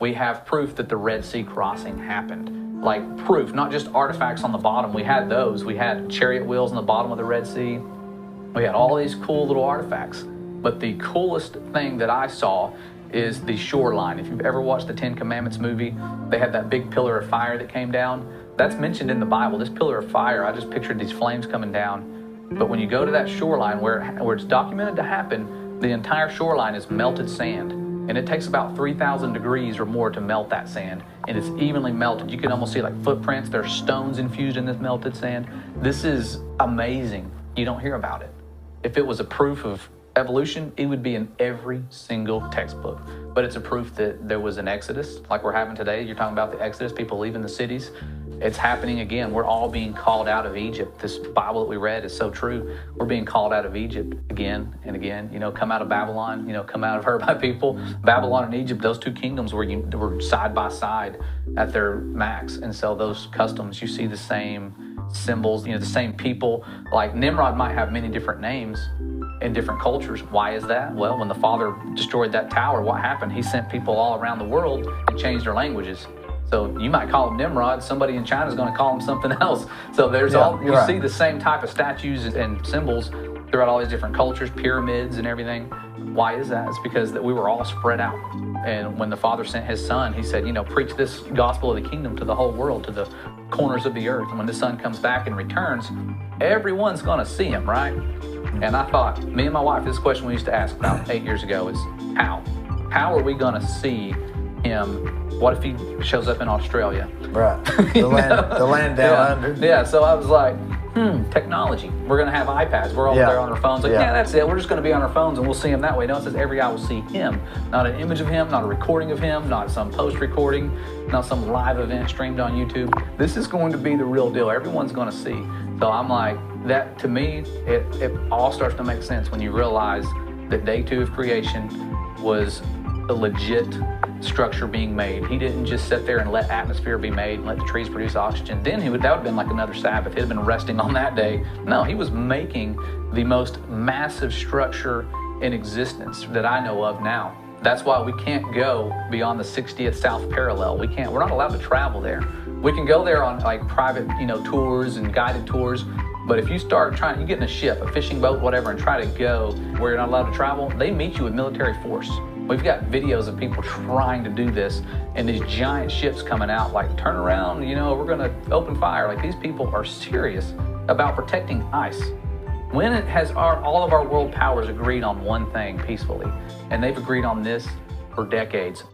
We have proof that the Red Sea crossing happened. Like proof, not just artifacts on the bottom. We had those. We had chariot wheels on the bottom of the Red Sea. We had all these cool little artifacts. But the coolest thing that I saw is the shoreline. If you've ever watched the Ten Commandments movie, they had that big pillar of fire that came down. That's mentioned in the Bible. This pillar of fire, I just pictured these flames coming down. But when you go to that shoreline where it's documented to happen, the entire shoreline is melted sand. And it takes about 3,000 degrees or more to melt that sand. And it's evenly melted. You can almost see like footprints. There's stones infused in this melted sand. This is amazing. You don't hear about it. If it was a proof of evolution, it would be in every single textbook. But it's a proof that there was an exodus, like we're having today. You're talking about the exodus, people leaving the cities. It's happening again. We're all being called out of Egypt. This Bible that we read is so true. We're being called out of Egypt again and again. You know, come out of Babylon, you know, come out of her by people. Babylon and Egypt, those two kingdoms were side by side at their max. And so those customs, you see the same symbols, you know, the same people. Like Nimrod might have many different names in different cultures. Why is that? Well, when the father destroyed that tower, what happened? He sent people all around the world and changed their languages. So you might call him Nimrod, somebody in China is going to call him something else. So there's you see the same type of statues and symbols throughout all these different cultures, pyramids and everything. Why is that? It's because that we were all spread out. And when the Father sent his Son, he said, you know, preach this gospel of the kingdom to the whole world, to the corners of the earth. And when the Son comes back and returns, everyone's going to see him, right? And I thought, me and my wife, this question we used to ask about 8 years ago is how? How are we going to see him? What if he shows up in Australia? Right. The land down under. Yeah, so I was like, technology. We're going to have iPads. We're all there on our phones. Like, that's it. We're just going to be on our phones and we'll see him that way. No, it says every eye will see him. Not an image of him, not a recording of him, not some post-recording, not some live event streamed on YouTube. This is going to be the real deal. Everyone's going to see. So I'm like, that to me, it all starts to make sense when you realize that day 2 of creation was a legit structure being made. He didn't just sit there and let atmosphere be made and let the trees produce oxygen. Then that would have been like another Sabbath. He'd have been resting on that day. No, he was making the most massive structure in existence that I know of now. That's why we can't go beyond the 60th South Parallel. We're not allowed to travel there. We can go there on like private, you know, tours and guided tours. But if you start you get in a ship, a fishing boat, whatever, and try to go where you're not allowed to travel, they meet you with military force. We've got videos of people trying to do this and these giant ships coming out like, turn around, you know, we're going to open fire. Like these people are serious about protecting ice. When has all of our world powers agreed on one thing peacefully? And they've agreed on this for decades.